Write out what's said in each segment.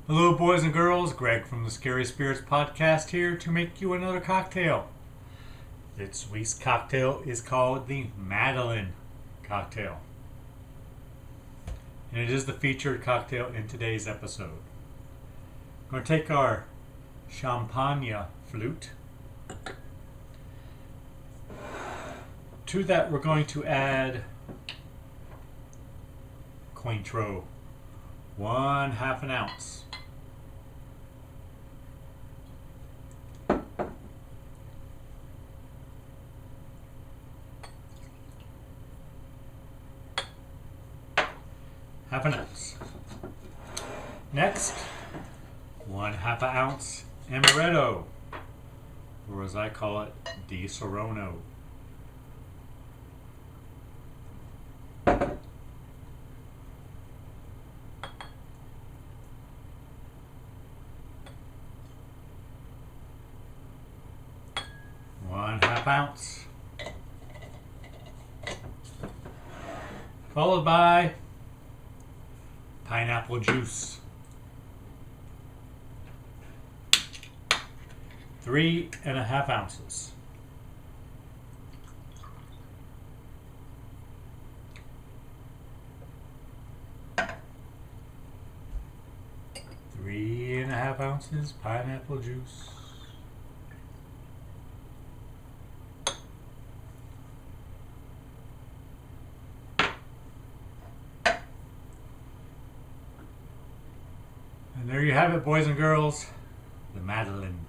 Hello, boys and girls. Greg from the Scary Spirits podcast here to make you another cocktail. This week's cocktail is called the Madeline cocktail, and it is the featured cocktail in today's episode. We're going to take our champagne flute. To that, we're going to add Cointreau, 1/2 an ounce. Half an ounce. Next, 1/2 ounce Amaretto, or as I call it, Di Serono. One half ounce. Followed by pineapple juice, 3.5 ounces. Three and a half ounces pineapple juice. And there you have it, boys and girls, the Madeleine.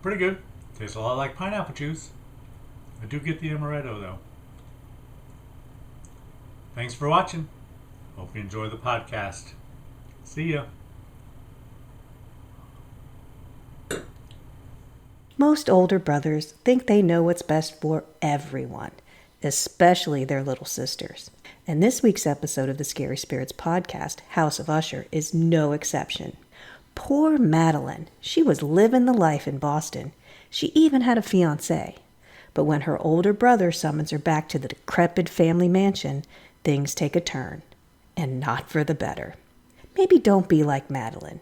Pretty good. Tastes a lot like pineapple juice. I do get the amaretto though. Thanks for watching. Hope you enjoy the podcast. See ya. Most older brothers think they know what's best for everyone, especially their little sisters. And this week's episode of the Scary Spirits podcast, House of Usher, is no exception. Poor Madeline. She was living the life in Boston. She even had a fiancé. But when her older brother summons her back to the decrepit family mansion, things take a turn. And not for the better. Maybe don't be like Madeline.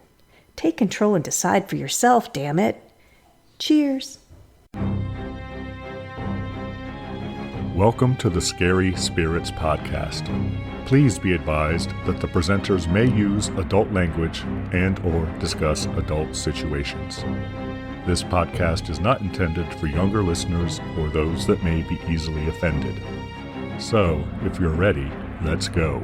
Take control and decide for yourself, damn it. Cheers. Welcome to the Scary Spirits podcast. Please be advised that the presenters may use adult language and/or discuss adult situations. This podcast is not intended for younger listeners or those that may be easily offended. So, if you're ready, let's go.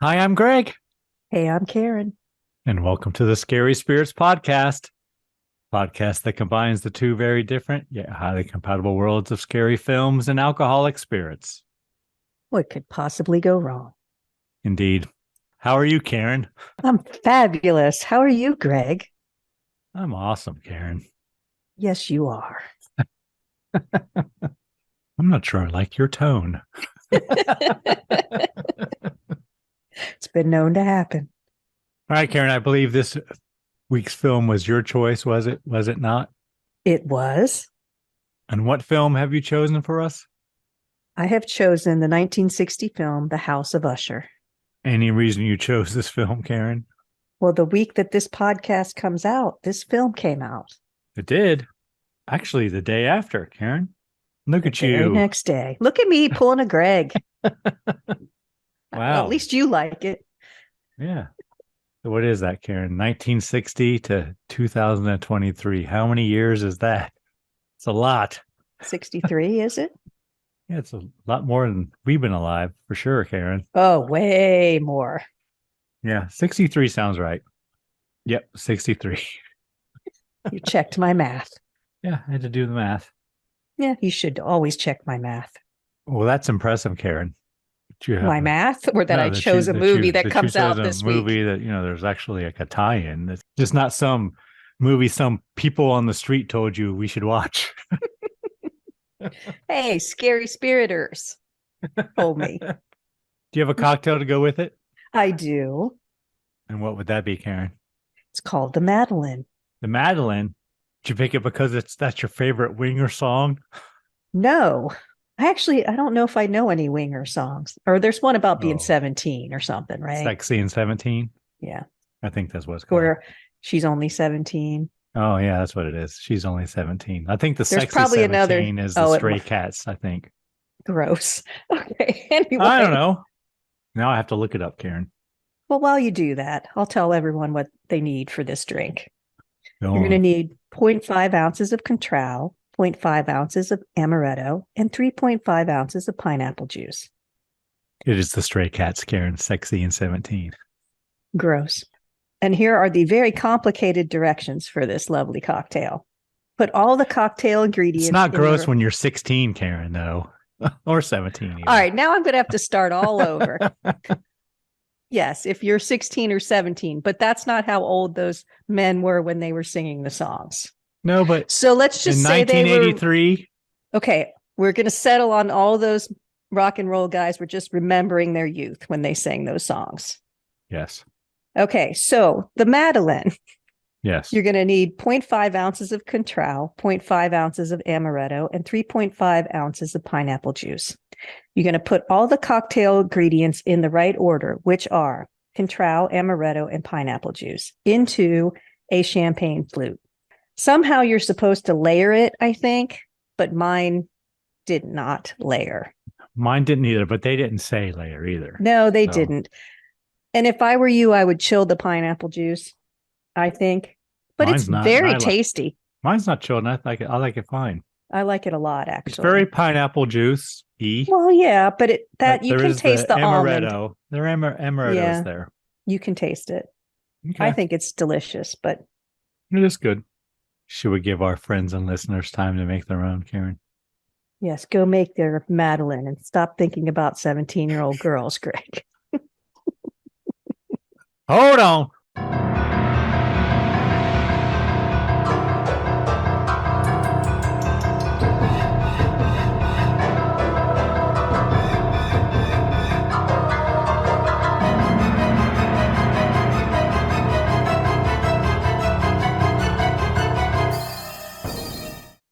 Hi, I'm Greg. Hey, I'm Karen. And welcome to the Scary Spirits podcast. Podcast that combines the two very different yet highly compatible worlds of scary films and alcoholic spirits. What could possibly go wrong? Indeed. How are you, Karen? I'm fabulous. How are you, Greg? I'm awesome, Karen. Yes, you are. I'm not sure I like your tone. It's been known to happen. All right, Karen, I believe this week's film was your choice, was it? Was it not? It was. And what film have you chosen for us? I have chosen the 1960 film, The House of Usher. Any reason you chose this film, Karen? Well, the week that this podcast comes out, this film came out. It did. Actually, the day after, Karen. Look at The you. very next day. Look at me pulling a Greg. Wow. Well, at least you like it. Yeah. So what is that, Karen? 1960 to 2023. How many years is that? It's a lot. 63, is it? Yeah, it's a lot more than we've been alive, for sure, Karen. Oh, way more. Yeah, 63 sounds right. Yep, 63. You checked my math. Yeah, I had to do the math. Yeah, you should always check my math. Well, that's impressive, Karen. Do you have My math, or that no, I chose a movie that comes out this week. Movie that there's actually like a tie-in. It's just not some movie some people on the street told you we should watch. Hey, scary spiriters told me. Do you have a cocktail to go with it? I do. And what would that be, Karen? It's called the Madeleine. The Madeleine. Did you pick it because that's your favorite Winger song? No, I don't know if I know any Winger songs. Or there's one about being Oh. 17 or something, right? Sexy and 17. Yeah. I think that's what it's called. Where she's only 17. Oh yeah, that's what it is. She's only 17. I think the There's sexy probably 17 is the it Stray must- Cats, I think. Gross. Okay. Anyway. I don't know. Now I have to look it up, Karen. Well, while you do that, I'll tell everyone what they need for this drink. Go You're going to on. need 0.5 ounces of Cointreau, 0.5 ounces of Amaretto, and 3.5 ounces of pineapple juice. It is the Stray Cats, Karen. Sexy and 17. Gross. And here are the very complicated directions for this lovely cocktail. Put all the cocktail ingredients. It's not in gross your- when you're 16, Karen, though. Or 17. Even. All right, now I'm going to have to start all over. Yes, if you're 16 or 17, but that's not how old those men were when they were singing the songs. No, but So let's just in say they were 1983, okay. We're going to settle on all those rock and roll guys were just remembering their youth when they sang those songs. yes. Okay, so the Madeleine, Yes. you're going to need 0.5 ounces of Cointreau, 0.5 ounces of Amaretto, and 3.5 ounces of pineapple juice. You're going to put all the cocktail ingredients in the right order, which are Cointreau, Amaretto, and pineapple juice, into a champagne flute. Somehow you're supposed to layer it, I think, but mine did not layer. Mine didn't either, but they didn't say layer either. No, they So- didn't. And if I were you, I would chill the pineapple juice, I think. But Mine's it's not. very I like- tasty. Mine's not chilled. I like it fine. I like it a lot, actually. It's very pineapple juice. Well, yeah, but you There can is taste the almond. amaretto. There amaretto Yeah. is there. You can taste it. Okay. I think it's delicious, but It is good. Should we give our friends and listeners time to make their own, Karen? yes, go make their Madeleine and stop thinking about 17-year-old girls, Greg. Hold on.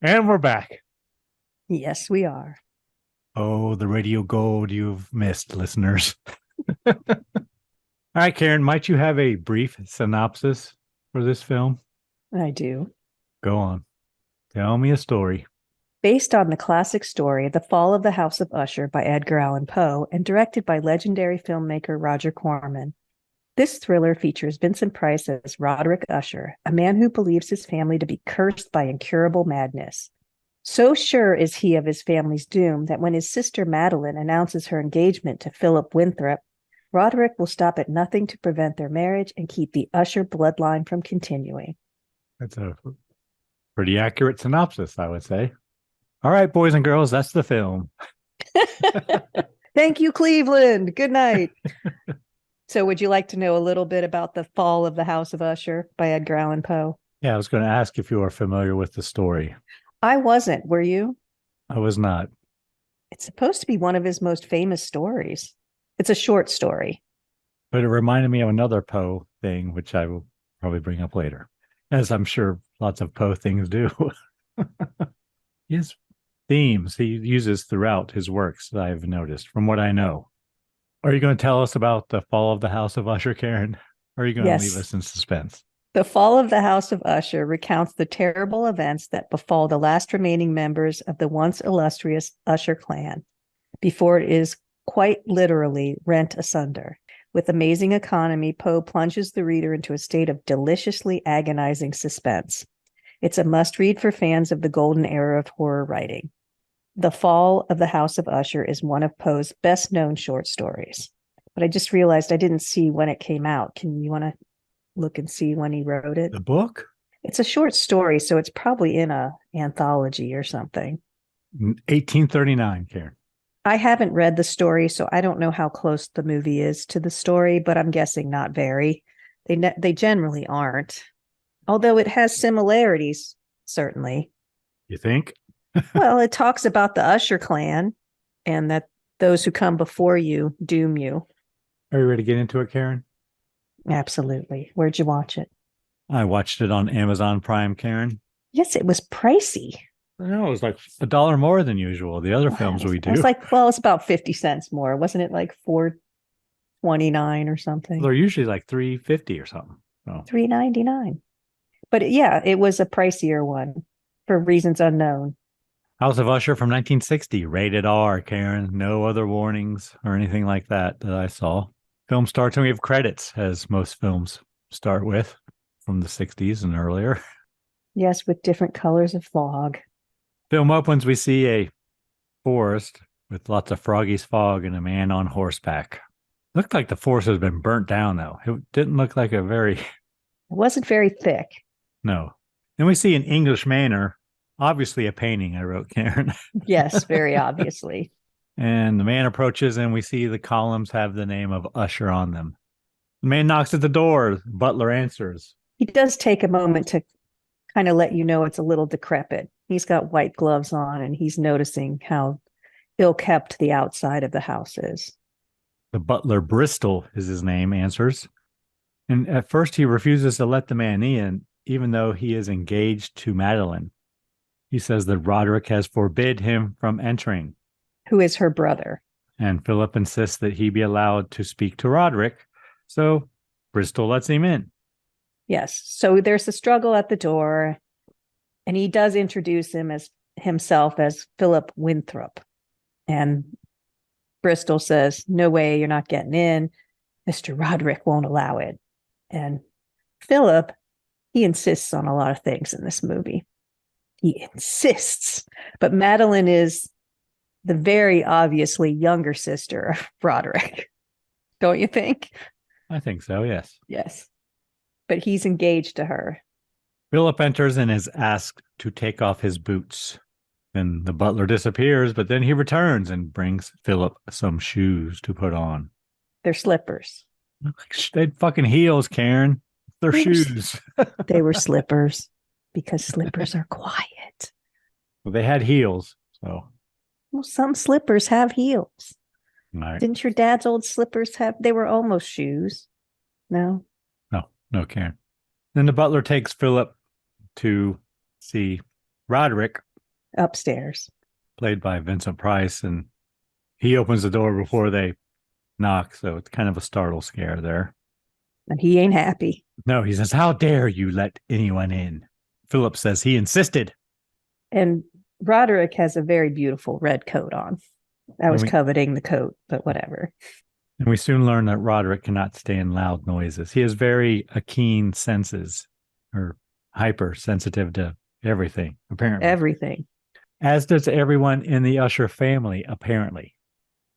And we're back. Yes, we are. Oh, the radio gold you've missed, listeners. All right, Karen, might you have a brief synopsis for this film? I do. Go on. Tell me a story. Based on the classic story, The Fall of the House of Usher by Edgar Allan Poe and directed by legendary filmmaker Roger Corman. This thriller features Vincent Price as Roderick Usher, a man who believes his family to be cursed by incurable madness. So sure is he of his family's doom that when his sister Madeline announces her engagement to Philip Winthrop, Roderick will stop at nothing to prevent their marriage and keep the Usher bloodline from continuing. That's a pretty accurate synopsis, I would say. All right, boys and girls, that's the film. Thank you, Cleveland. Good night. So would you like to know a little bit about The Fall of the House of Usher by Edgar Allan Poe? Yeah, I was going to ask if you are familiar with the story. I wasn't. Were you? I was not. It's supposed to be one of his most famous stories. It's a short story. But it reminded me of another Poe thing, which I will probably bring up later, as I'm sure lots of Poe things do. His themes he uses throughout his works that I've noticed, from what I know. Are you going to tell us about the fall of the House of Usher, Karen? Or are you going Yes. to leave us in suspense? The Fall of the House of Usher recounts the terrible events that befall the last remaining members of the once illustrious Usher clan before it is quite literally rent asunder. With amazing economy, Poe plunges the reader into a state of deliciously agonizing suspense. It's a must-read for fans of the golden era of horror writing. The Fall of the House of Usher is one of Poe's best-known short stories. But I just realized I didn't see when it came out. Can you want to look and see when he wrote it? The book? It's a short story, so it's probably in a anthology or something. 1839, Karen. I haven't read the story, so I don't know how close the movie is to the story, but I'm guessing not very. They generally aren't, although it has similarities, certainly. You think? Well, it talks about the Usher clan and that those who come before you doom you. Are you ready to get into it, Karen? Absolutely. Where'd you watch it? I watched it on Amazon Prime, Karen. Yes, it was pricey. No, it was like $1 more than usual. The other films we do. It's like, well, it's about 50 cents more. Wasn't it like $4.29 or something? They're usually like $3.50 or something. So. $3.99. But yeah, it was a pricier one for reasons unknown. House of Usher from 1960, rated R, Karen. No other warnings or anything like that I saw. Film starts and we have credits, as most films start with from the 60s and earlier. Yes, with different colors of fog. Film opens, we see a forest with lots of froggy's fog and a man on horseback. Looked like the forest has been burnt down, though. It didn't look like a very... It wasn't very thick. No. Then we see an English manor, obviously a painting, I wrote, Karen. Yes, very obviously. And the man approaches and we see the columns have the name of Usher on them. The man knocks at the door. Butler answers. He does take a moment to kind of let you know it's a little decrepit. He's got white gloves on and he's noticing how ill-kept the outside of the house is. The butler, Bristol is his name, answers. And at first he refuses to let the man in, even though he is engaged to Madeleine. He says that Roderick has forbid him from entering. Who is her brother. And Philip insists that he be allowed to speak to Roderick. So Bristol lets him in. Yes. So there's a struggle at the door. And he does introduce himself as Philip Winthrop. And Bristol says, no way, you're not getting in. Mr. Roderick won't allow it. And Philip, he insists on a lot of things in this movie. He insists. But Madeleine is the very obviously younger sister of Roderick. Don't you think? I think so, yes. Yes. But he's engaged to her. Philip enters and is asked to take off his boots. Then the butler disappears, but then he returns and brings Philip some shoes to put on. They're slippers. They're fucking heels, Karen. They're shoes. They were slippers because slippers are quiet. Well, they had heels, so. Well, some slippers have heels. Right. Didn't your dad's old slippers have? They were almost shoes. No? No, Karen. Then the butler takes Philip to see Roderick. Upstairs. Played by Vincent Price, and he opens the door before they knock, so it's kind of a startle scare there. And he ain't happy. No, he says, how dare you let anyone in? Philip says he insisted. And Roderick has a very beautiful red coat on. I was coveting the coat, but whatever. And we soon learn that Roderick cannot stand loud noises. He has very keen senses, or hypersensitive to everything, apparently. Everything. As does everyone in the Usher family, apparently.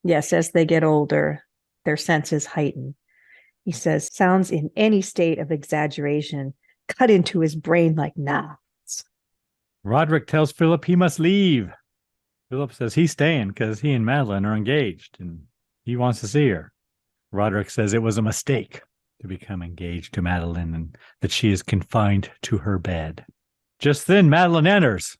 Yes, as they get older, their senses heighten. He says, sounds in any state of exaggeration cut into his brain like knives. Roderick tells Philip he must leave. Philip says he's staying because he and Madeleine are engaged and he wants to see her. Roderick says it was a mistake to become engaged to Madeleine and that she is confined to her bed. Just then, Madeleine enters.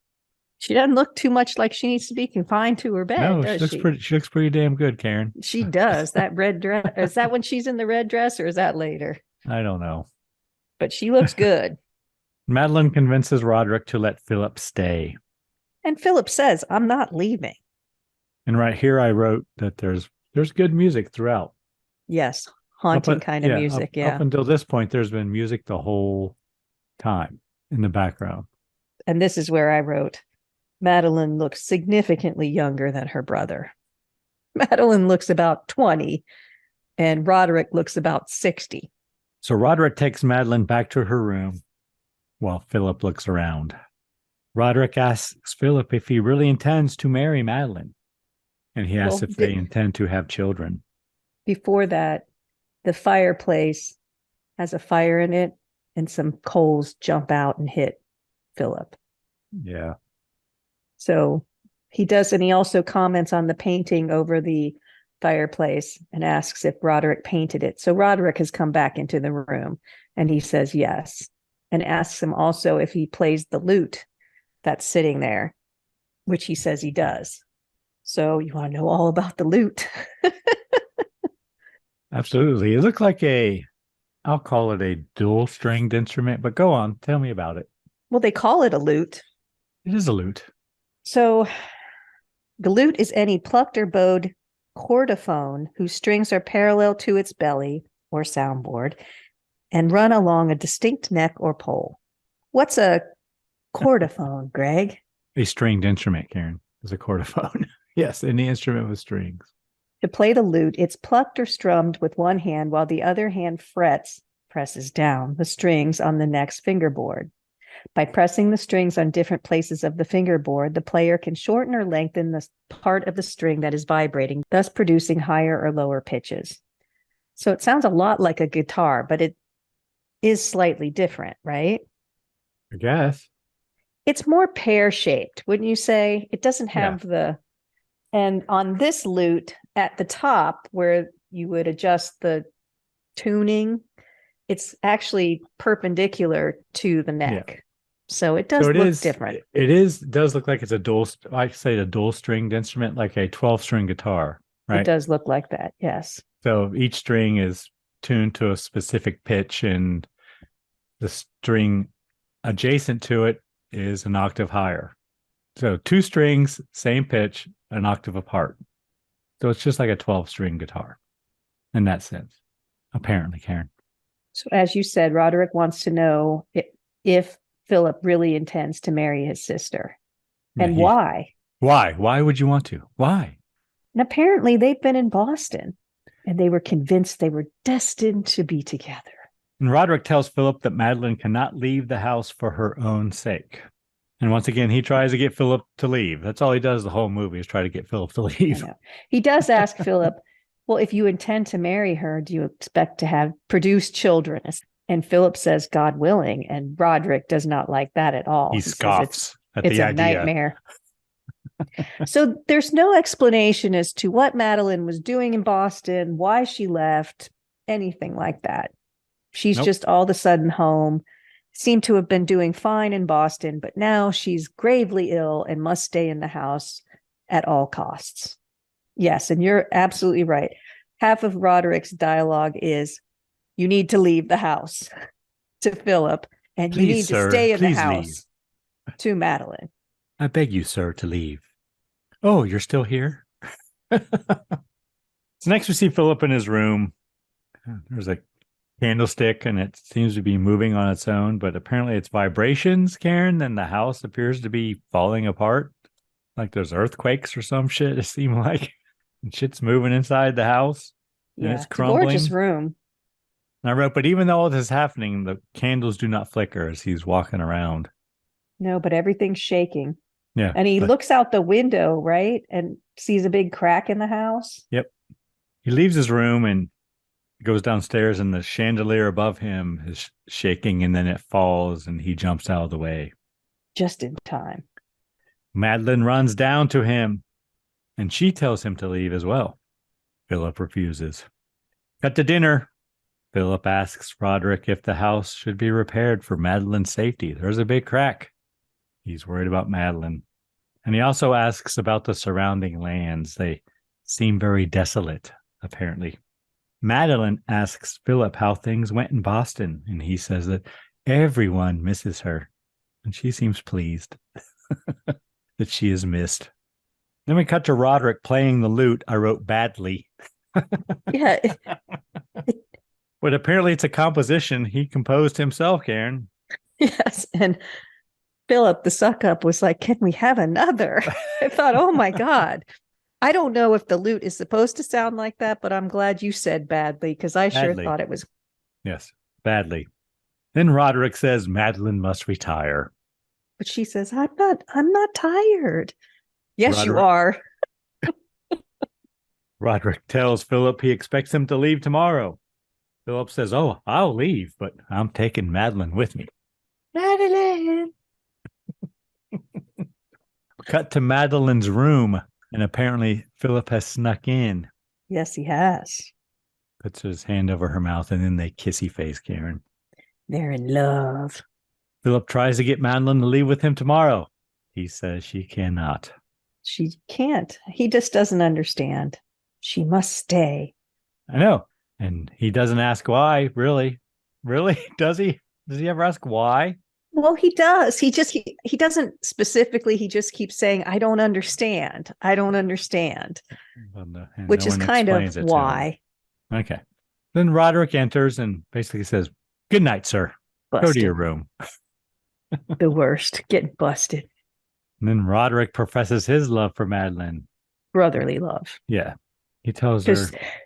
She doesn't look too much like she needs to be confined to her bed, no, does she? She looks pretty damn good, Karen. She does. That red dress. Is that when she's in the red dress or is that later? I don't know. But she looks good. Madeleine convinces Roderick to let Philip stay. And Philip says, I'm not leaving. And right here I wrote that there's good music throughout. Yes, haunting kind of music, yeah. Up until this point, there's been music the whole time in the background. And this is where I wrote, Madeleine looks significantly younger than her brother. Madeleine looks about 20 and Roderick looks about 60. So Roderick takes Madeleine back to her room while Philip looks around. Roderick asks Philip if he really intends to marry Madeleine. And he asks if they intend to have children. Before that, the fireplace has a fire in it and some coals jump out and hit Philip. Yeah. So He does, and he also comments on the painting over the fireplace and asks if Roderick painted it. So Roderick has come back into the room, and he says yes, and asks him also if he plays the lute that's sitting there, which he says he does. So you want to know all about the lute? Absolutely. It looked like I'll call it a dual-stringed instrument, but go on, tell me about it. Well, they call it a lute. It is a lute. So the lute is any plucked or bowed chordophone whose strings are parallel to its belly or soundboard and run along a distinct neck or pole. What's a chordophone, Greg? A stringed instrument, Karen, is a chordophone. Yes, any instrument with strings. To play the lute, it's plucked or strummed with one hand while the other hand presses down the strings on the next fingerboard. By pressing the strings on different places of the fingerboard, the player can shorten or lengthen the part of the string that is vibrating, thus producing higher or lower pitches. So it sounds a lot like a guitar, but it is slightly different, right? I guess. It's more pear-shaped, wouldn't you say? It doesn't have and on this lute at the top where you would adjust the tuning, it's actually perpendicular to the neck. Yeah. So it does look different. It does look like it's a dual stringed instrument, like a 12-string guitar, right? It does look like that, yes. So each string is tuned to a specific pitch, and the string adjacent to it is an octave higher. So 2 strings, same pitch, an octave apart. So it's just like a 12-string guitar in that sense, apparently, Karen. So as you said, Roderick wants to know if Philip really intends to marry his sister. And why? Why? Why would you want to? Why? And apparently they've been in Boston and they were convinced they were destined to be together. And Roderick tells Philip that Madeline cannot leave the house for her own sake. And once again, he tries to get Philip to leave. That's all he does the whole movie is try to get Philip to leave. He does ask Philip, well, if you intend to marry her, do you expect to have produced children? And Philip says, God willing. And Roderick does not like that at all. He scoffs at the idea. It's a nightmare. So there's no explanation as to what Madeline was doing in Boston, why she left, anything like that. She's just all of a sudden home, seemed to have been doing fine in Boston, but now she's gravely ill and must stay in the house at all costs. Yes, and you're absolutely right. Half of Roderick's dialogue is, you need to leave the house to Philip, and you need to stay in the house to Madeline. I beg you, sir, to leave. Oh, you're still here? So next we see Philip in his room. There's a candlestick, and it seems to be moving on its own, but apparently it's vibrations, Karen, and the house appears to be falling apart. Like there's earthquakes or some shit, it seemed like. And shit's moving inside the house. And it's crumbling. It's a gorgeous room. And I wrote, but even though all this is happening, the candles do not flicker as he's walking around. No, but everything's shaking. Yeah. And he looks out the window, right? And sees a big crack in the house. Yep. He leaves his room and goes downstairs, and the chandelier above him is shaking, and then it falls, and he jumps out of the way. Just in time. Madeline runs down to him, and she tells him to leave as well. Philip refuses. Cut to dinner. Philip asks Roderick if the house should be repaired for Madeline's safety. There's a big crack. He's worried about Madeline. And he also asks about the surrounding lands. They seem very desolate, apparently. Madeline asks Philip how things went in Boston, and he says that everyone misses her. And she seems pleased that she is missed. Then we cut to Roderick playing the lute. I wrote badly. Yeah. But apparently it's a composition he composed himself, Karen. Yes. And Philip, the suck-up, was like, can we have another? I thought, oh my God. I don't know if the lute is supposed to sound like that, but I'm glad you said badly, because I sure thought it was. Yes, badly. Then Roderick says Madeline must retire. But she says, I'm not tired. Yes, you are. Roderick tells Philip he expects him to leave tomorrow. Philip says, oh, I'll leave, but I'm taking Madeline with me. Madeline. Cut to Madeline's room, and apparently Philip has snuck in. Yes, he has. Puts his hand over her mouth, and then they kissy face, Karen. They're in love. Philip tries to get Madeline to leave with him tomorrow. He says she cannot. She can't. He just doesn't understand. She must stay. I know. And he doesn't ask why, really. Really? Does he? Does he ever ask why? Well, he does. He doesn't specifically. He just keeps saying, I don't understand. I don't understand. Which is kind of why. Okay. Then Roderick enters and basically says, good night, sir. Busted. Go to your room. The worst. Getting busted. And then Roderick professes his love for Madeline. Brotherly love. Yeah. He tells her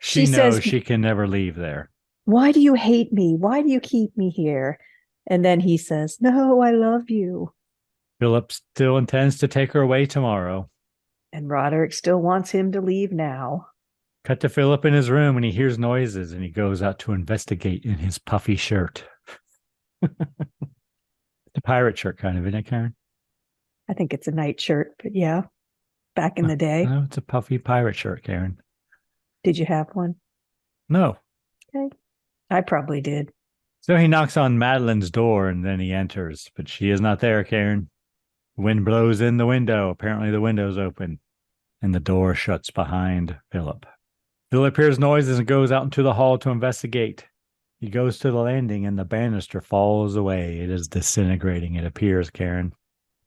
she knows she can never leave there. Why do you hate me? Why do you keep me here? And then he says, no, I love you. Philip still intends to take her away tomorrow. And Roderick still wants him to leave now. Cut to Philip in his room, and he hears noises, and he goes out to investigate in his puffy shirt. It's a pirate shirt, kind of, isn't it, Karen? I think it's a night shirt, but yeah, back in the day. No, it's a puffy pirate shirt, Karen. Did you have one? No. Okay. I probably did. So he knocks on Madeline's door, and then he enters, but she is not there, Karen. The wind blows in the window. Apparently the window's open, and the door shuts behind Philip. Philip hears noises and goes out into the hall to investigate. He goes to the landing, and the banister falls away. It is disintegrating, it appears, Karen.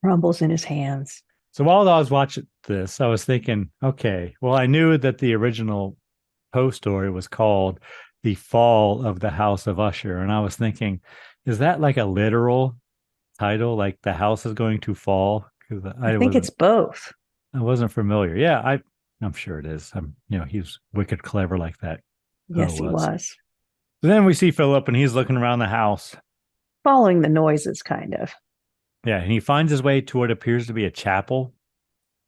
Rumbles in his hands. So while I was watching this, I was thinking, okay, well, I knew that the original Poe story was called The Fall of the House of Usher. And I was thinking, is that like a literal title? Like the house is going to fall? Because I think it's both. I wasn't familiar. Yeah, I'm sure it is. He's wicked clever like that. Yes, he was. So then we see Philip, and he's looking around the house. Following the noises, kind of. Yeah, and he finds his way to what appears to be a chapel.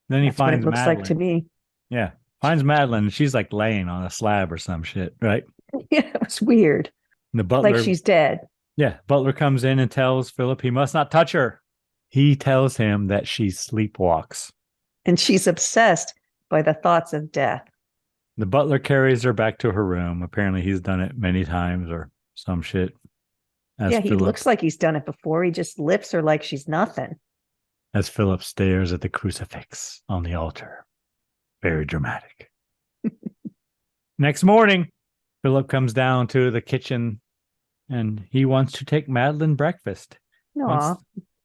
Then he finds what it looks Madeline. like to me. Yeah, finds Madeline, and she's like laying on a slab or some shit, right? Yeah, it was weird. And the butler, like she's dead. Yeah, butler comes in and tells Philip he must not touch her. He tells him that she sleepwalks. And she's obsessed by the thoughts of death. The butler carries her back to her room. Apparently he's done it many times or some shit. He looks like he's done it before. He just lifts her like she's nothing. As Philip stares at the crucifix on the altar. Very dramatic. Next morning, Philip comes down to the kitchen, and he wants to take Madeline breakfast. Aw,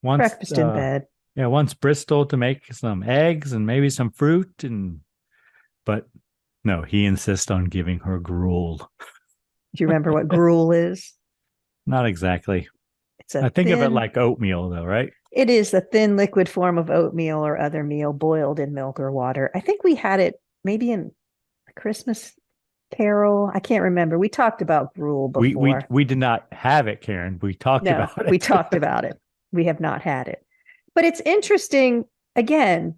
breakfast in bed. Yeah, wants Bristol to make some eggs and maybe some fruit, but no, he insists on giving her gruel. Do you remember what gruel is? Not exactly. I think of it like oatmeal, though, right? It is the thin liquid form of oatmeal or other meal boiled in milk or water. I think we had it maybe in a Christmas Carol. I can't remember. We talked about gruel before. We did not have it, Karen. We talked about it. We talked about it. We have not had it. But it's interesting. Again,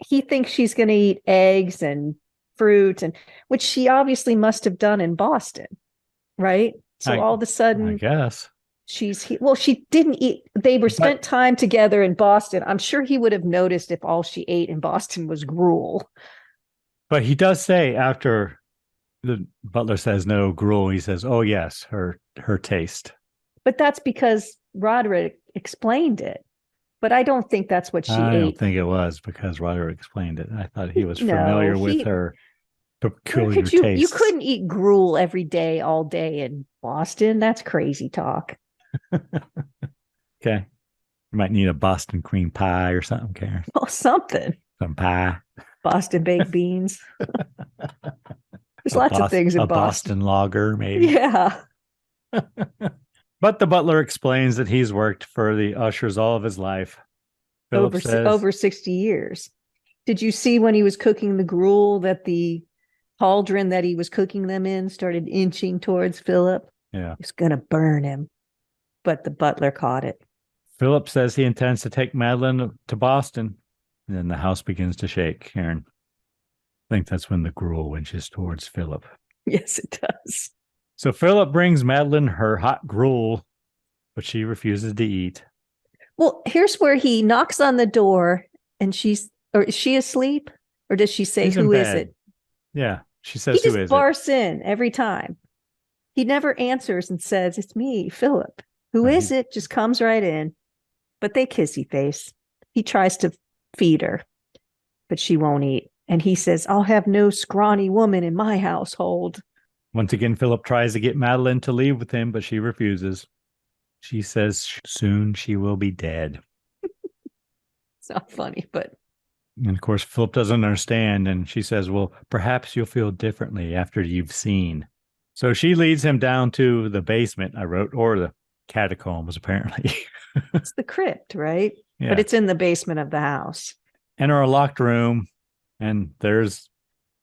he thinks she's going to eat eggs and fruit, and which she obviously must have done in Boston, right? So all of a sudden, I guess she didn't eat. They were spent time together in Boston. I'm sure he would have noticed if all she ate in Boston was gruel. But he does say after the butler says no gruel, he says, "Oh yes, her taste." But that's because Roderick explained it. But I don't think that's what she ate. I don't think it was because Roderick explained it. I thought he was familiar with her peculiar taste. You couldn't eat gruel every day, all day in Boston. That's crazy talk. Okay. You might need a Boston cream pie or something, Karen. Oh, something. Some pie. Boston baked beans. There's lots of things in Boston. A Boston lager, maybe. Yeah. But the butler explains that he's worked for the Ushers all of his life. Over 60 years. Did you see when he was cooking the gruel that the cauldron that he was cooking them in started inching towards Philip? Yeah. It's going to burn him. But the butler caught it. Philip says he intends to take Madeline to Boston. And then the house begins to shake, Karen. I think that's when the gruel winches towards Philip. Yes, it does. So Philip brings Madeline her hot gruel, but she refuses to eat. Well, here's where he knocks on the door, and or is she asleep? Or does she say, She's in who is bed. it? Yeah. She He says, who just is it? barks in every time. He never answers and says, it's me, Philip. Who Right, is it? Just comes right in. But they kissy face. He tries to feed her, but she won't eat. And he says, I'll have no scrawny woman in my household. Once again, Philip tries to get Madeline to leave with him, but she refuses. She says soon she will be dead. It's not funny, but. And of course, Philip doesn't understand. And she says, well, perhaps you'll feel differently after you've seen. So she leads him down to the basement, I wrote, or the catacombs, apparently. It's the crypt, right? Yeah. But it's in the basement of the house. Enter a locked room, and there's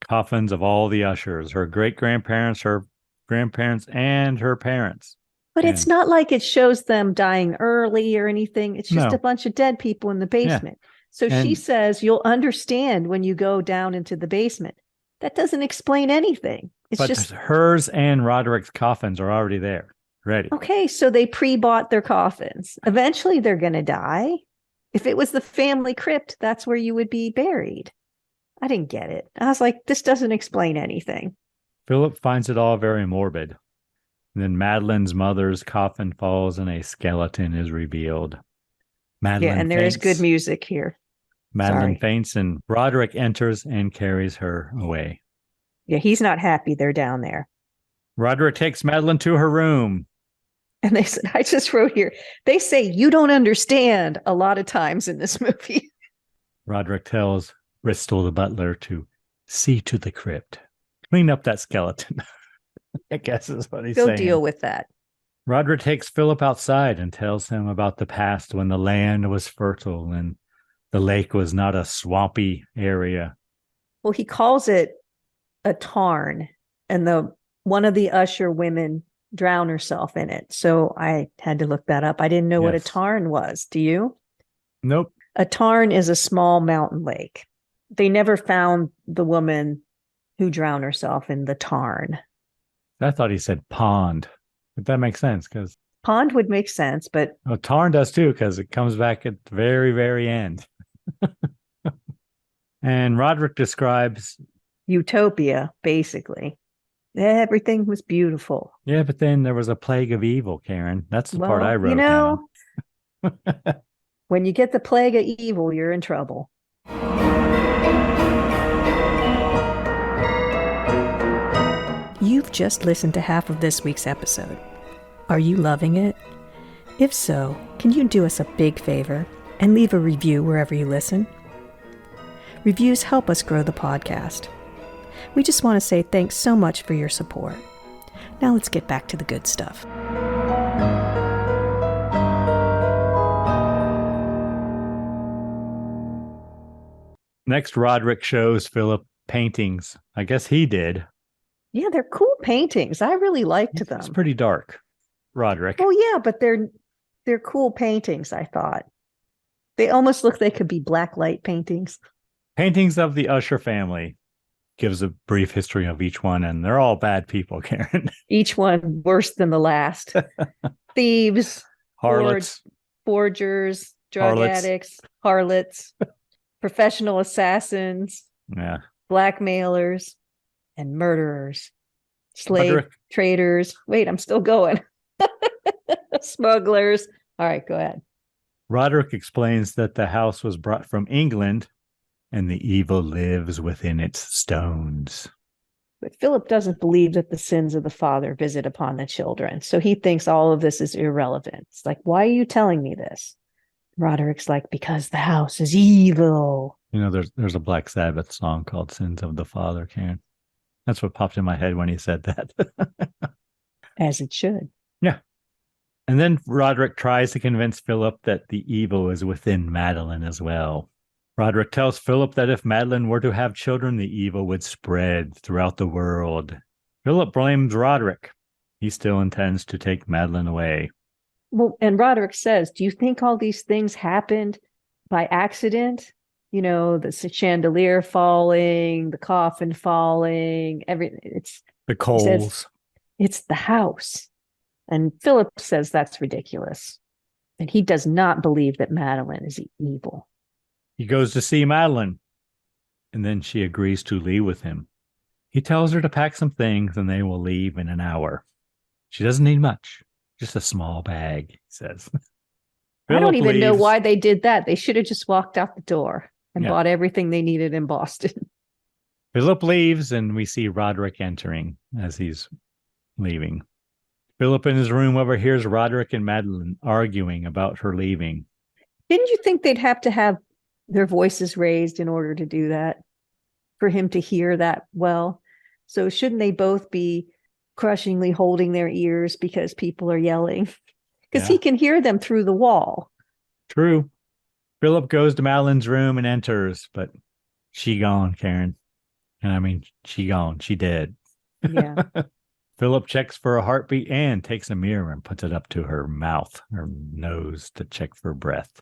coffins of all the Ushers, her great-grandparents, her grandparents, and her parents. But it's not like it shows them dying early or anything. It's just No. a bunch of dead people in the basement. Yeah. So she says, you'll understand when you go down into the basement. That doesn't explain anything. It's just hers and Roderick's coffins are already there, ready. Okay, so they pre-bought their coffins. Eventually they're going to die. If it was the family crypt, that's where you would be buried. I didn't get it. I was like, this doesn't explain anything. Philip finds it all very morbid. And then Madeline's mother's coffin falls and a skeleton is revealed. Madeline and there is good music here. Madeline faints and Roderick enters and carries her away. Yeah, he's not happy they're down there. Roderick takes Madeline to her room. And they said, I just wrote here, they say you don't understand a lot of times in this movie. Roderick tells Bristol, the butler, to see to the crypt. Clean up that skeleton. I guess is what he's saying. Go deal with that. Roderick takes Philip outside and tells him about the past when the land was fertile and the lake was not a swampy area. Well, he calls it a tarn, and one of the Usher women drowned herself in it. So I had to look that up. I didn't know what a tarn was. Do you? Nope. A tarn is a small mountain lake. They never found the woman who drowned herself in the tarn. I thought he said pond, but that makes sense because pond would make sense, but tarn does too because it comes back at the very, very end. And Roderick describes utopia, basically. Everything was beautiful. Yeah, but then there was a plague of evil, Karen. That's the part I wrote down. When you get the plague of evil, you're in trouble. You've just listened to half of this week's episode. Are you loving it? If so, can you do us a big favor and leave a review wherever you listen? Reviews help us grow the podcast. We just want to say thanks so much for your support. Now let's get back to the good stuff. Next, Roderick shows Philip paintings. I guess he did. Yeah, they're cool paintings. I really liked them. It's pretty dark, Roderick. Oh yeah, but they're cool paintings, I thought. They almost look they could be black light paintings. Paintings of the Usher family. Gives a brief history of each one, and they're all bad people, Karen. Each one worse than the last. Thieves, harlots, forgers, drug addicts, harlots, professional assassins, blackmailers, and murderers, slave traders. Wait, I'm still going. Smugglers. All right, go ahead. Roderick explains that the house was brought from England and the evil lives within its stones. But Philip doesn't believe that the sins of the father visit upon the children. So he thinks all of this is irrelevant. It's like, why are you telling me this? Roderick's like, because the house is evil. You know, there's a Black Sabbath song called Sins of the Father, Karen. That's what popped in my head when he said that. As it should. Yeah. And then Roderick tries to convince Philip that the evil is within Madeline as well. Roderick tells Philip that if Madeline were to have children, the evil would spread throughout the world. Philip blames Roderick. He still intends to take Madeline away. Well, and Roderick says, do you think all these things happened by accident? You know, the chandelier falling, the coffin falling, everything. It's the coals. Says, it's the house. And Philip says that's ridiculous. And he does not believe that Madeline is evil. He goes to see Madeline, and then she agrees to leave with him. He tells her to pack some things and they will leave in an hour. She doesn't need much, just a small bag, he says. I don't even know leaves. why they did that. They should have just walked out the door and Yeah. bought everything they needed in Boston. Philip leaves, and we see Roderick entering as he's leaving. Philip in his room overhears Roderick and Madeline arguing about her leaving. Didn't you think they'd have to have their voices raised in order to do that? For him to hear that well? So shouldn't they both be crushingly holding their ears because people are yelling? Because he can hear them through the wall. True. Philip goes to Madeline's room and enters, but she gone, Karen. And I mean, she gone. She dead. Yeah. Philip checks for a heartbeat and takes a mirror and puts it up to her mouth, her nose, to check for breath.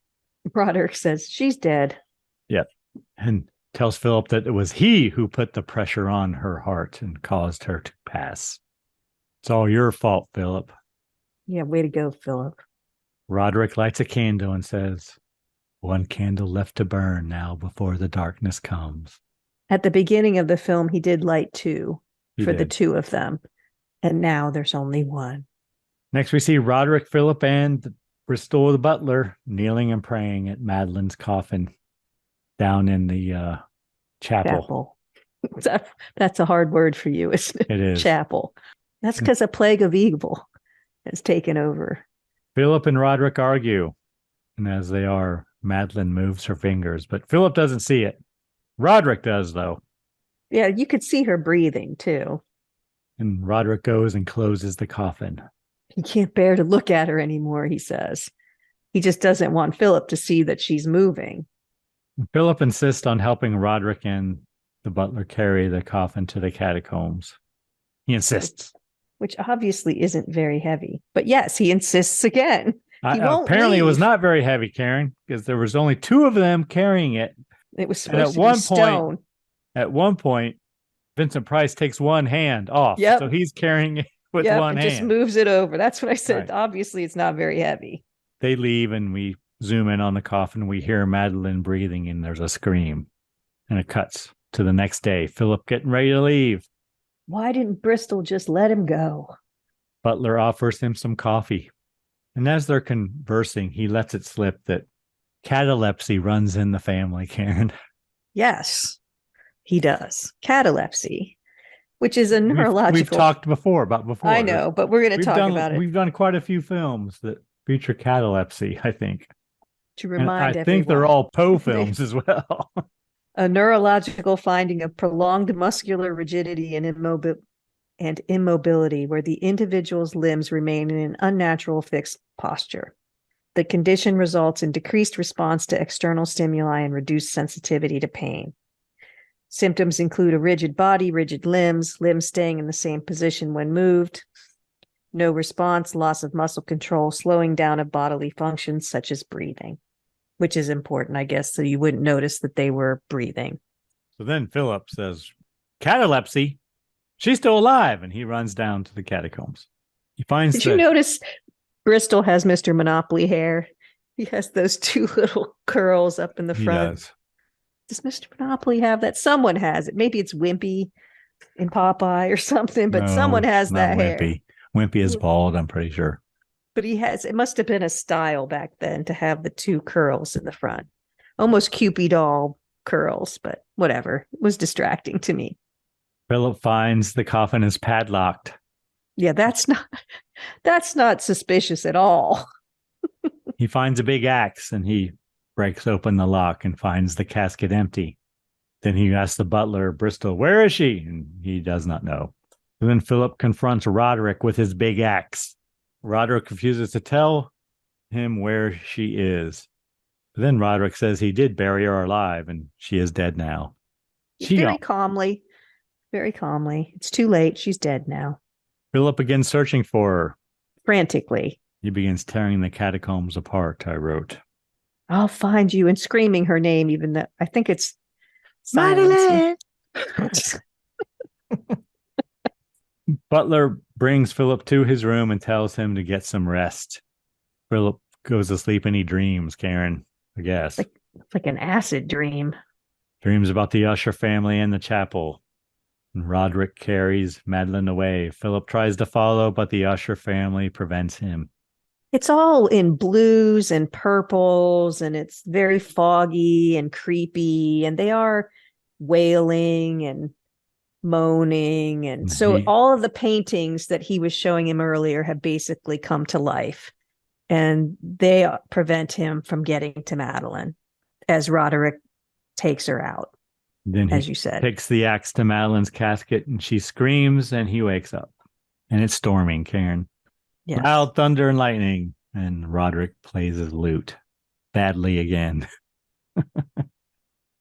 Roderick says, she's dead. Yep. And tells Philip that it was he who put the pressure on her heart and caused her to pass. It's all your fault, Philip. Yeah, way to go, Philip. Roderick lights a candle and says, one candle left to burn now before the darkness comes. At the beginning of the film, he did light two He for did. the two of them. And now there's only one. Next, we see Roderick, Philip, and Bristol the butler kneeling and praying at Madeline's coffin down in the chapel. That's a hard word for you, isn't it? It is. Chapel. That's because a plague of evil has taken over. Philip and Roderick argue, and as they are, Madeline moves her fingers, but Philip doesn't see it. Roderick does, though. Yeah, you could see her breathing, too. And Roderick goes and closes the coffin. He can't bear to look at her anymore, he says. He just doesn't want Philip to see that she's moving. Philip insists on helping Roderick and the butler carry the coffin to the catacombs. He insists. Which obviously isn't very heavy. But yes, he insists again. He won't Apparently, leave. it was not very heavy, Karen, because there was only two of them carrying it. It was supposed to be stone. At one point, Vincent Price takes one hand off. Yep. So he's carrying it with one hand. Just moves it over. That's what I said. Right. Obviously, it's not very heavy. They leave and we zoom in on the coffin. We hear Madeline breathing and there's a scream. And it cuts to the next day. Philip getting ready to leave. Why didn't Bristol just let him go? Butler offers him some coffee. And as they're conversing, he lets it slip that catalepsy runs in the family, Karen. Yes, he does. Catalepsy, which is a neurological... We've talked before. I know, but we're going to talk about it. We've done quite a few films that feature catalepsy, I think. To remind everyone. I think they're all Poe films as well. A neurological finding of prolonged muscular rigidity and immobility where the individual's limbs remain in an unnatural fixed posture. The condition results in decreased response to external stimuli and reduced sensitivity to pain. Symptoms include a rigid body, rigid limbs staying in the same position when moved, no response, loss of muscle control, slowing down of bodily functions such as breathing, which is important, I guess, so you wouldn't notice that they were breathing. So then Philip says, catalepsy, she's still alive, and he runs down to the catacombs. He finds Did you notice Bristol has Mr. Monopoly hair? He has those two little curls up in the front. Does Mr. Monopoly have that? Someone has it. Maybe it's Wimpy in Popeye or something, but someone has that hair. Wimpy is bald, I'm pretty sure. But it must have been a style back then to have the two curls in the front. Almost Cupid doll curls, but whatever. It was distracting to me. Philip finds the coffin is padlocked. Yeah, that's not suspicious at all. He finds a big axe and he breaks open the lock and finds the casket empty. Then he asks the butler, Bristol, where is she? And he does not know. And then Philip confronts Roderick with his big axe. Roderick refuses to tell him where she is. But then Roderick says he did bury her alive and she is dead now. Very calmly. It's too late. She's dead now. Philip begins searching for her. Frantically. He begins tearing the catacombs apart, I wrote. I'll find you, and screaming her name, even though I think it's Madeleine. Butler brings Philip to his room and tells him to get some rest. Philip goes to sleep and he dreams, Karen, I guess. It's like an acid dream. Dreams about the Usher family and the chapel. And Roderick carries Madeline away. Philip tries to follow, but the Usher family prevents him. It's all in blues and purples, and it's very foggy and creepy, and they are wailing and moaning. And so all of the paintings that he was showing him earlier have basically come to life, and they prevent him from getting to Madeline as Roderick takes her out. Then as you said, takes the axe to Madeline's casket, and she screams, and he wakes up. And it's storming, Karen. Yes. Loud thunder and lightning, and Roderick plays his lute badly again.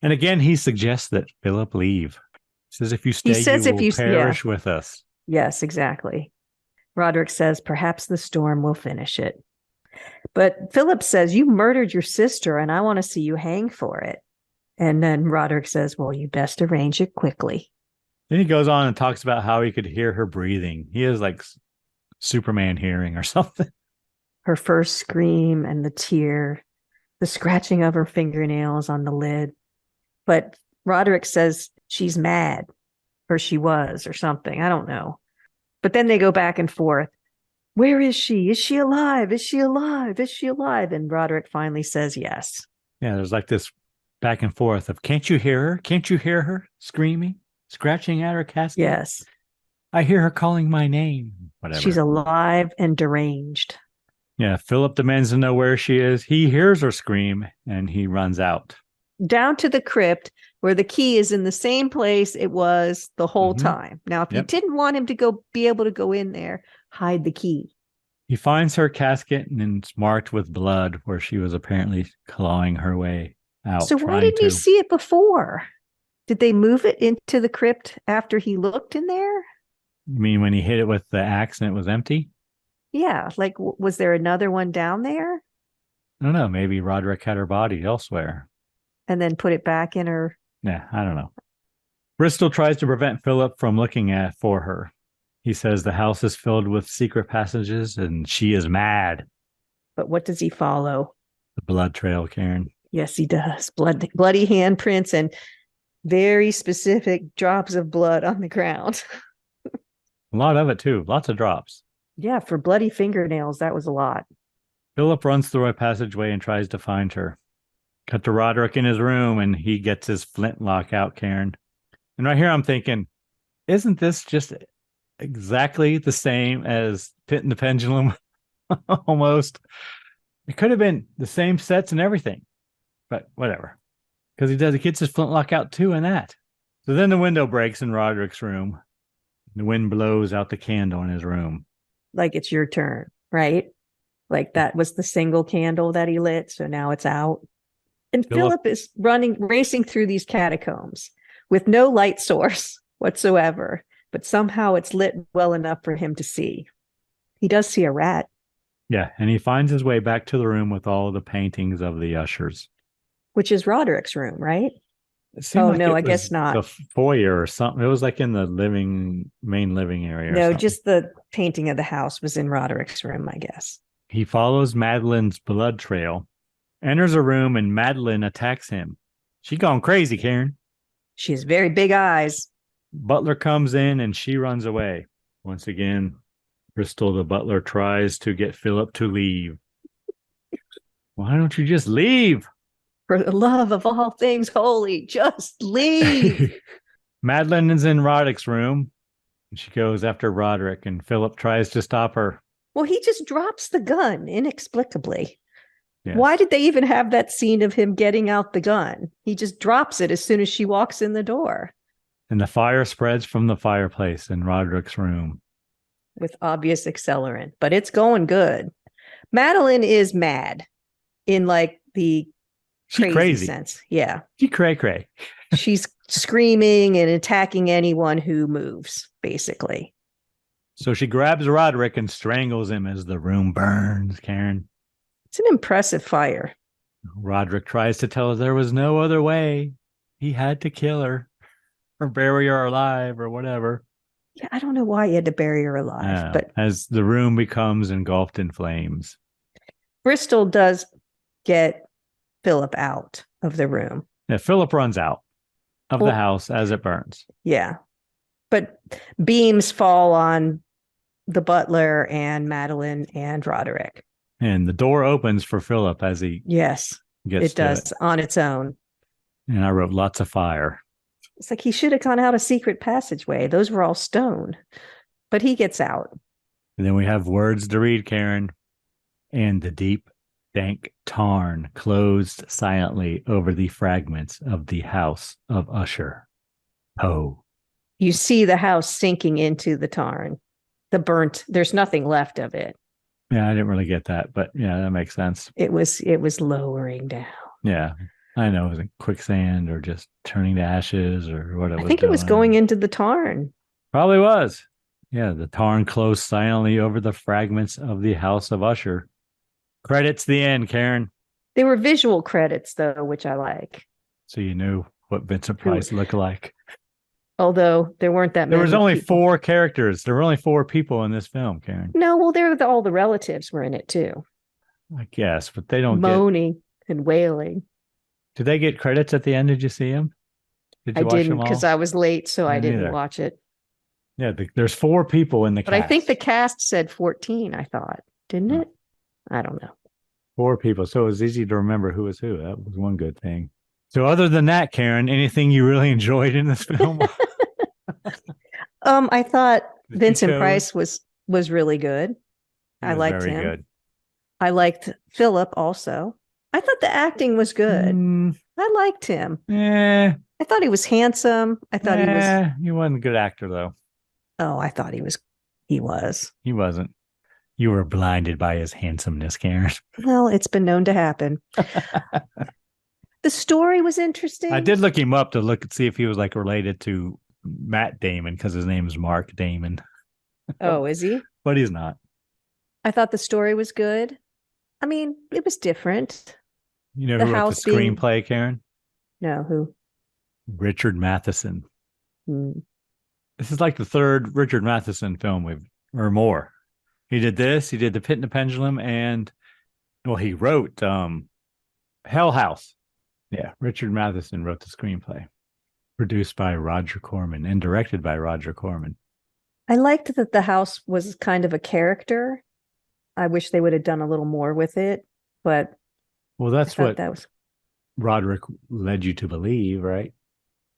And again, he suggests that Philip leave. He says, if you stay, you will perish with us. Yes, exactly. Roderick says, perhaps the storm will finish it. But Philip says, you murdered your sister, and I want to see you hang for it. And then Roderick says, well, you best arrange it quickly. Then he goes on and talks about how he could hear her breathing. He has like Superman hearing or something. Her first scream and the tear, the scratching of her fingernails on the lid. But Roderick says she's mad, or she was, or something. I don't know. But then they go back and forth. Where is she? Is she alive? Is she alive? Is she alive? And Roderick finally says yes. Yeah, there's like this back and forth of, can't you hear her? Can't you hear her screaming, scratching at her casket? Yes. I hear her calling my name. Whatever. She's alive and deranged. Yeah, Philip demands to know where she is. He hears her scream, and he runs out. Down to the crypt, where the key is in the same place it was the whole time. Now, if you didn't want him to be able to go in there, hide the key. He finds her casket, and it's marked with blood, where she was apparently clawing her way out. So why didn't he see it before? Did they move it into the crypt after he looked in there? You mean when he hit it with the axe and it was empty? Yeah, like was there another one down there? I don't know. Maybe Roderick had her body elsewhere. And then put it back in her. Yeah, I don't know. Bristol tries to prevent Philip from looking for her. He says the house is filled with secret passages and she is mad. But what does he follow? The blood trail, Karen. Yes, he does. Bloody handprints and very specific drops of blood on the ground. A lot of it, too. Lots of drops. Yeah, for bloody fingernails, that was a lot. Philip runs through a passageway and tries to find her. Cut to Roderick in his room, and he gets his flintlock out, Karen. And right here I'm thinking, isn't this just exactly the same as Pit and the Pendulum? Almost. It could have been the same sets and everything, but whatever. Because he gets his flintlock out too in that. So then the window breaks in Roderick's room. The wind blows out the candle in his room. Like it's your turn, right? Like that was the single candle that he lit, so now it's out. And Philip is racing through these catacombs with no light source whatsoever, but somehow it's lit well enough for him to see. He does see a rat. Yeah, and he finds his way back to the room with all the paintings of the ushers. Which is Roderick's room, right? Oh, like no, I guess not. The foyer or something. It was like in the main living area. No, just the painting of the house was in Roderick's room, I guess. He follows Madeline's blood trail, enters a room, and Madeline attacks him. She gone crazy, Karen. She has very big eyes. Butler comes in and she runs away. Once again, Bristol, the butler, tries to get Philip to leave. Why don't you just leave? For the love of all things holy, just leave. Madeline is in Roderick's room. And she goes after Roderick, and Philip tries to stop her. Well, he just drops the gun inexplicably. Yes. Why did they even have that scene of him getting out the gun? He just drops it as soon as she walks in the door. And the fire spreads from the fireplace in Roderick's room. With obvious accelerant, but it's going good. Madeline is mad in like the crazy sense. Yeah. She cray. She's screaming and attacking anyone who moves, basically. So she grabs Roderick and strangles him as the room burns, Karen. It's an impressive fire. Roderick tries to tell her there was no other way. He had to kill her or bury her alive or whatever. Yeah, I don't know why he had to bury her alive. But as the room becomes engulfed in flames. Bristol does get Philip out of the room. Yeah, Philip runs out of Well- the house as it burns. Yeah. But beams fall on the butler and Madeline and Roderick. And the door opens for Philip as he Yes, gets it does on its own. And I wrote lots of fire. It's like he should have gone out a secret passageway. Those were all stone. But he gets out. And then we have words to read, Karen. And the deep, dank tarn closed silently over the fragments of the House of Usher. Poe. You see the house sinking into the tarn. The burnt, there's nothing left of it. Yeah, I didn't really get that, but yeah, that makes sense. It was lowering down. Yeah, I know. Was it quicksand or just turning to ashes or what it was? I think it was going into the tarn. Probably was. Yeah, the tarn closed silently over the fragments of the House of Usher. Credits the end, Karen. They were visual credits, though, which I like. So you knew what Vincent Price looked like. Although there weren't that many. There was only people. 4 characters. There were only 4 people in this film, Karen. No, well, all the relatives were in it too. I guess, but they don't moaning and wailing. Did they get credits at the end? Did you see them? Did you watch didn't them all? because I was late, so I didn't neither. watch it. Yeah, there's 4 people in the But cast. I think the cast said 14, I thought. Didn't it? I don't know. 4 people. So it was easy to remember who was who. That was one good thing. So other than that, Karen, anything you really enjoyed in this film? I thought The Vincent shows? Price was really good. He I was liked very him. good. I liked Philip also. I thought the acting was good. Mm, I liked him. eh, I thought he was handsome. I thought he wasn't a good actor though. I thought he was. He was. He wasn't. You were blinded by his handsomeness, Karen. Well, it's been known to happen. The story was interesting. I did look him up to look and see if he was like related to Matt Damon because his name is Mark Damon. Oh, is he? But he's not. I thought the story was good. I mean, it was different. You know The who wrote house the being- screenplay, Karen? No, who? Richard Matheson. Hmm. This is like the 3rd Richard Matheson film or more. He did this. He did The Pit and the Pendulum, and he wrote Hell House. Yeah, Richard Matheson wrote the screenplay, produced by Roger Corman and directed by Roger Corman. I liked that the house was kind of a character. I wish they would have done a little more with it, but Well, I that's thought what that was. Roderick led you to believe, right?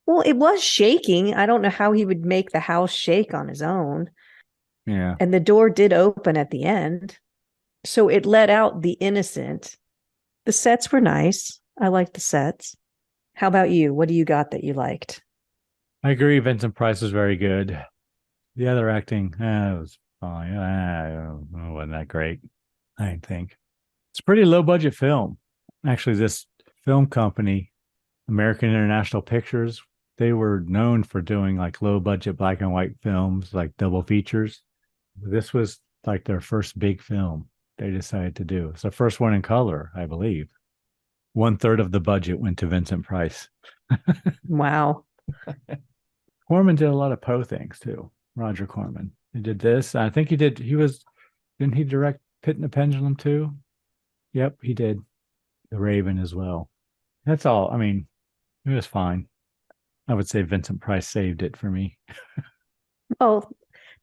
Well, it was shaking. I don't know how he would make the house shake on his own. Yeah. And the door did open at the end. So it let out the innocent. The sets were nice. I liked the sets. How about you? What do you got that you liked? I agree. Vincent Price was very good. The other acting, it was fine. It wasn't that great, I didn't think. It's a pretty low budget film. Actually, this film company, American International Pictures, they were known for doing like low budget black and white films, like double features. This was like their first big film they decided to do. It's the first one in color, I believe. 1/3 of the budget went to Vincent Price. Wow. Corman did a lot of Poe things too. Roger Corman. He did this. I think didn't he direct Pit and the Pendulum too? Yep, he did. The Raven as well. That's all. I mean, it was fine. I would say Vincent Price saved it for me. Oh,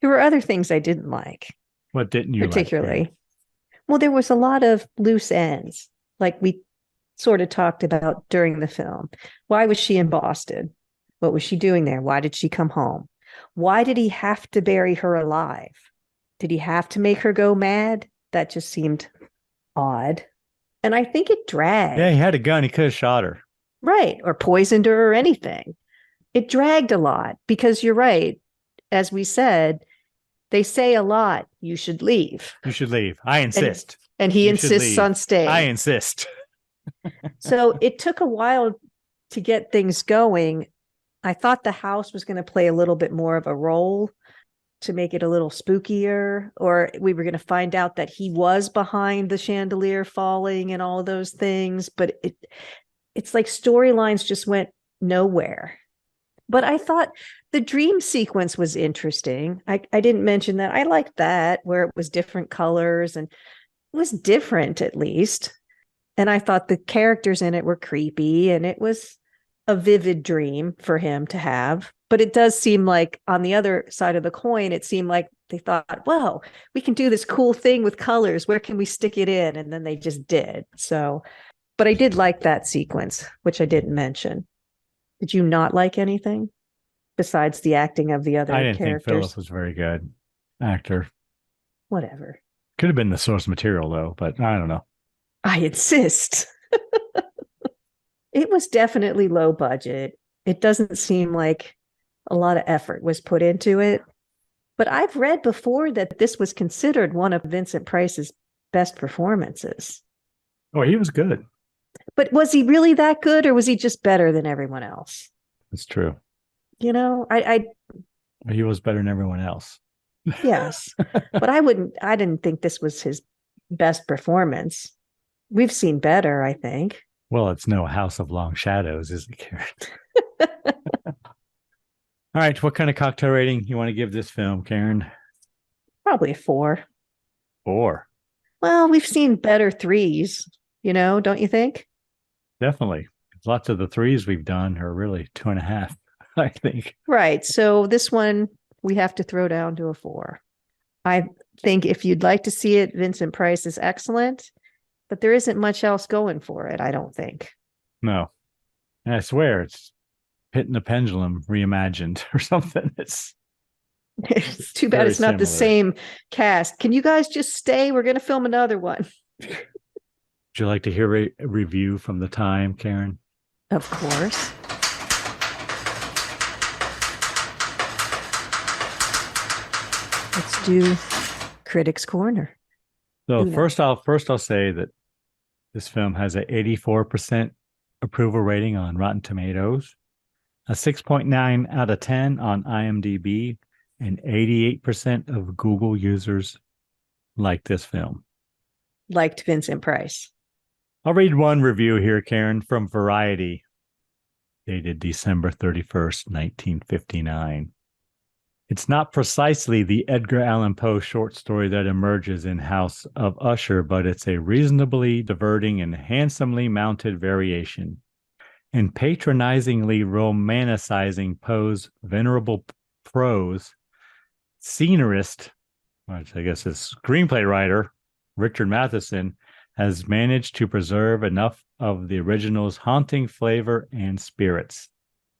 there were other things I didn't like, What didn't you particularly. like? Well, there was a lot of loose ends, like we sort of talked about during the film. Why was she in Boston? What was she doing there? Why did she come home? Why did he have to bury her alive? Did he have to make her go mad? That just seemed odd. And I think it dragged. Yeah, he had a gun. He could have shot her. Right. Or poisoned her or anything. It dragged a lot because you're right. As we said, they say a lot. You should leave. You should leave. I insist. And he You should insists leave. on staying. I insist. So it took a while to get things going. I thought the house was going to play a little bit more of a role to make it a little spookier, or we were going to find out that he was behind the chandelier falling and all of those things. But it's like storylines just went nowhere. But I thought the dream sequence was interesting. I didn't mention that. I liked that, where it was different colors and it was different at least. And I thought the characters in it were creepy, and it was a vivid dream for him to have. But it does seem like on the other side of the coin, it seemed like they thought, well, we can do this cool thing with colors. Where can we stick it in? And then they just did. So, but I did like that sequence, which I didn't mention. Did you not like anything besides the acting of the other I didn't think characters? Philip was a very good actor. Whatever. Could have been the source material, though, but I don't know. I insist. It was definitely low budget. It doesn't seem like a lot of effort was put into it. But I've read before that this was considered one of Vincent Price's best performances. Oh, he was good. But was he really that good, or was he just better than everyone else? It's true. You know, I He was better than everyone else. yes. But I didn't think this was his best performance. We've seen better, I think. Well, it's no House of Long Shadows, is it, Karen? All right. What kind of cocktail rating you want to give this film, Karen? Probably a 4. 4. Well, we've seen better 3s, don't you think? Definitely. Lots of the 3s we've done are really 2.5, I think. Right. So this one we have to throw down to a 4. I think if you'd like to see it, Vincent Price is excellent, but there isn't much else going for it, I don't think. No. And I swear it's Pit and the Pendulum reimagined or something. It's too bad it's not the similar. same cast. Can you guys just stay? We're going to film another one. Would you like to hear a review from the time, Karen? Of course. Let's do Critics Corner. So first I'll say that this film has an 84% approval rating on Rotten Tomatoes, a 6.9 out of 10 on IMDb, and 88% of Google users like this film. Liked Vincent Price. I'll read one review here, Karen, from Variety, dated December 31st, 1959. It's not precisely the Edgar Allan Poe short story that emerges in House of Usher, but it's a reasonably diverting and handsomely mounted variation. In patronizingly romanticizing Poe's venerable prose, scenarist, which I guess is screenplay writer, Richard Matheson, has managed to preserve enough of the original's haunting flavor and spirits.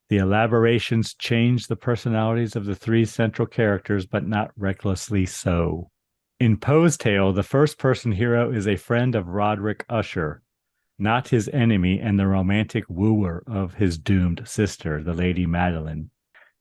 The elaborations change the personalities of the 3 central characters, but not recklessly so. In Poe's tale, the first-person hero is a friend of Roderick Usher, not his enemy and the romantic wooer of his doomed sister, the Lady Madeline.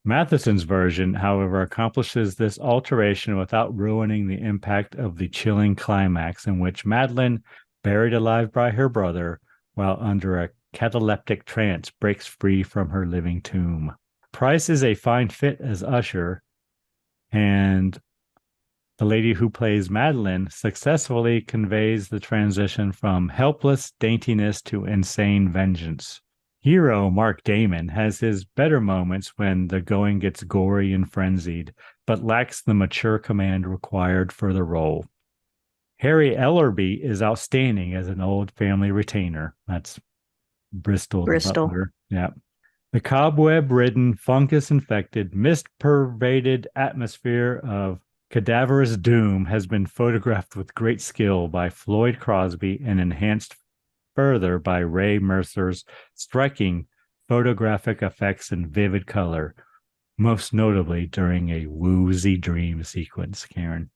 Matheson's version, however, accomplishes this alteration without ruining the impact of the chilling climax in which Madeleine, buried alive by her brother, while under a cataleptic trance, breaks free from her living tomb. Price is a fine fit as Usher, and the lady who plays Madeleine successfully conveys the transition from helpless daintiness to insane vengeance. Hero Mark Damon has his better moments when the going gets gory and frenzied, but lacks the mature command required for the role. Harry Ellerby is outstanding as an old family retainer. That's Bristol. The butler. Yeah. The cobweb-ridden, fungus-infected, mist-pervaded atmosphere of cadaverous doom has been photographed with great skill by Floyd Crosby and enhanced further by Ray Mercer's striking photographic effects and vivid color, most notably during a woozy dream sequence, Karen.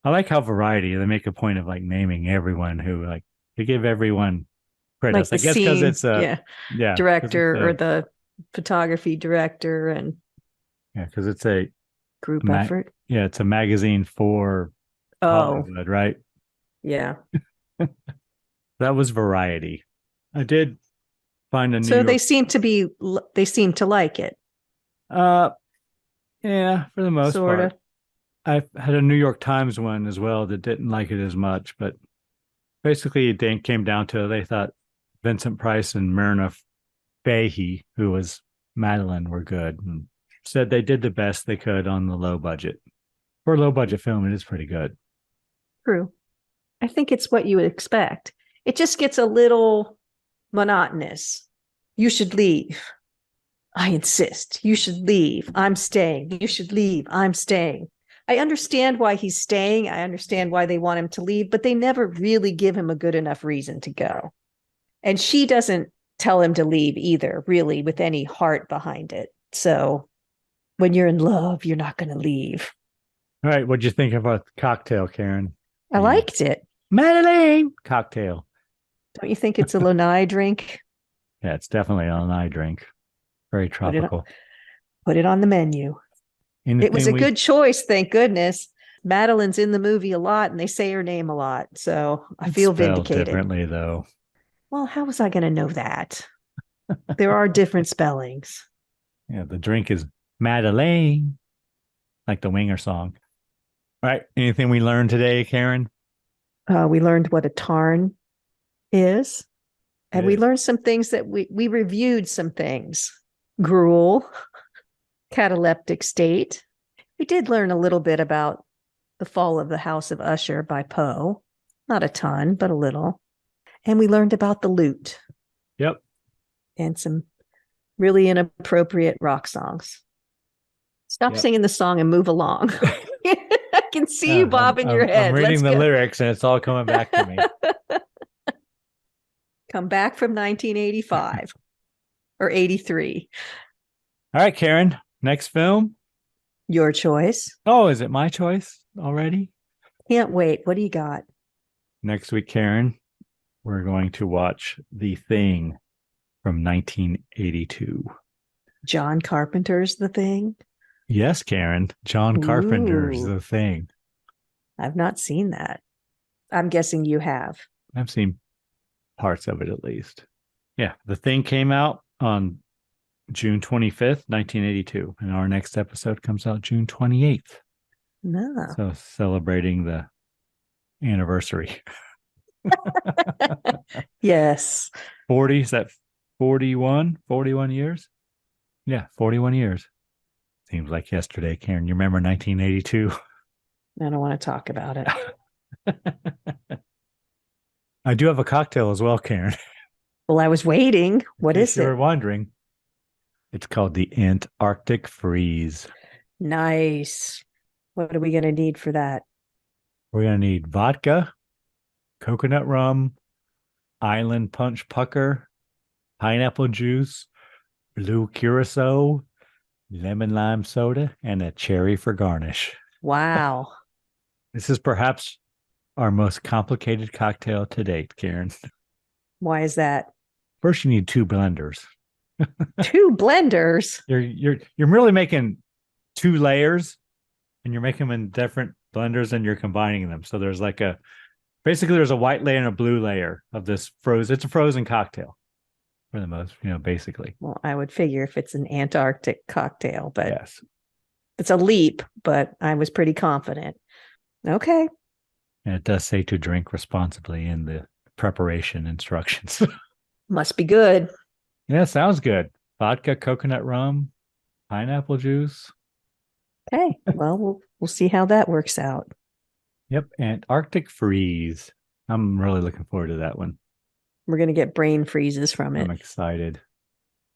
I like how Variety, they make a point of naming everyone who they give everyone credits. Like I guess because it's director or the photography director and because it's a group effort. Yeah, it's a magazine for Hollywood, right? Yeah. That was Variety. I did find a New So York... they seem to like it. Yeah, for the most Sorta. part. I've had a New York Times one as well that didn't like it as much, but basically it came down to they thought Vincent Price and Myrna Fahey, who was Madeleine, were good, and said they did the best they could on the low budget. For a low budget film, it is pretty good. True. I think it's what you would expect. it just gets a little monotonous. You should leave. I insist. You should leave. I'm staying. You should leave. I'm staying. I understand why he's staying. I understand why they want him to leave, but they never really give him a good enough reason to go. And she doesn't tell him to leave either, really, with any heart behind it. So when you're in love, you're not going to leave. All right. What'd you think about the cocktail, Karen? I liked it. Madeleine cocktail. Don't you think it's a Lanai drink? Yeah, it's definitely an eye drink. Very tropical. Put it on the menu. It was a good choice, thank goodness. Madeline's in the movie a lot, and they say her name a lot, so I feel vindicated. Differently, though. Well, how was I going to know that? There are different spellings. Yeah, the drink is Madeleine, like the Winger song. All right. Anything we learned today, Karen? We learned what a tarn is, and we learned some things that we reviewed some things. Gruel, cataleptic state. We did learn a little bit about The Fall of the House of Usher by Poe. Not a ton, but a little. And we learned about the lute. Yep. And some really inappropriate rock songs. Stop singing the song and move along. I can see you bobbing your head. I'm reading the lyrics and it's all coming back to me. Come back from 1985 or 83. All right, Karen. Next film. Your choice. Oh, is it my choice already? Can't wait. What do you got? Next week, Karen, we're going to watch The Thing from 1982. John Carpenter's The Thing? Yes, Karen. John Carpenter's The Thing. I've not seen that. I'm guessing you have. I've seen parts of it at least. Yeah, The Thing came out on June 25th, 1982. And our next episode comes out June 28th. No. So celebrating the anniversary. Yes. 40, is that 41 years? Yeah, 41 years. Seems like yesterday, Karen. You remember 1982? I don't want to talk about it. I do have a cocktail as well, Karen. Well, I was waiting. What is it? If you're wondering, it's called the Antarctic Freeze. Nice. What are we going to need for that? We're going to need vodka, coconut rum, island punch pucker, pineapple juice, blue curacao, lemon lime soda, and a cherry for garnish. Wow. This is perhaps our most complicated cocktail to date, Karen. Why is that? First, you need 2 blenders. 2 blenders? You're really making 2 layers, and you're making them in different blenders, and you're combining them. So there's basically there's a white layer and a blue layer of this frozen. It's a frozen cocktail for the most, basically. Well, I would figure if it's an Antarctic cocktail, but yes, it's a leap, but I was pretty confident. Okay. And it does say to drink responsibly in the preparation instructions. Must be good. Yeah, sounds good. Vodka, coconut rum, pineapple juice. Okay. Well, we'll see how that works out. Yep. Antarctic Freeze. I'm really looking forward to that one. We're going to get brain freezes from it. I'm excited.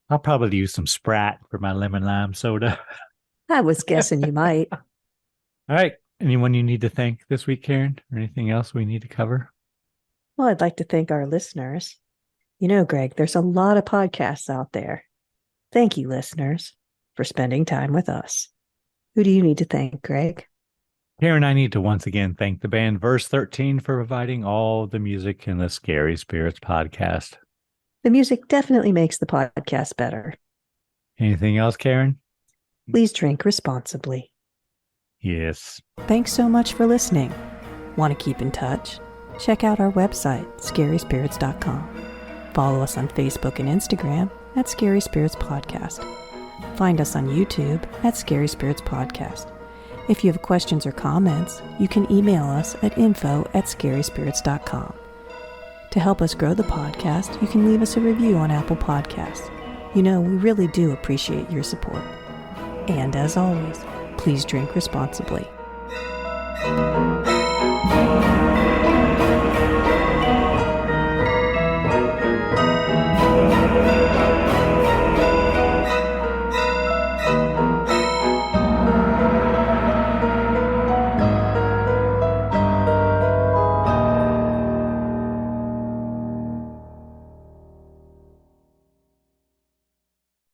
I'll probably use some Sprat for my lemon lime soda. I was guessing you might. All right. Anyone you need to thank this week, Karen? Or anything else we need to cover? Well, I'd like to thank our listeners. Greg, there's a lot of podcasts out there. Thank you, listeners, for spending time with us. Who do you need to thank, Greg? Karen, I need to once again thank the band Verse 13 for providing all the music in the Scary Spirits podcast. The music definitely makes the podcast better. Anything else, Karen? Please drink responsibly. Yes. Thanks so much for listening. Want to keep in touch? Check out our website, scaryspirits.com. Follow us on Facebook and Instagram at Scary Spirits Podcast. Find us on YouTube at Scary Spirits Podcast. If you have questions or comments, you can email us at info@scaryspirits.com. To help us grow the podcast, you can leave us a review on Apple Podcasts. We really do appreciate your support. And as always, please drink responsibly.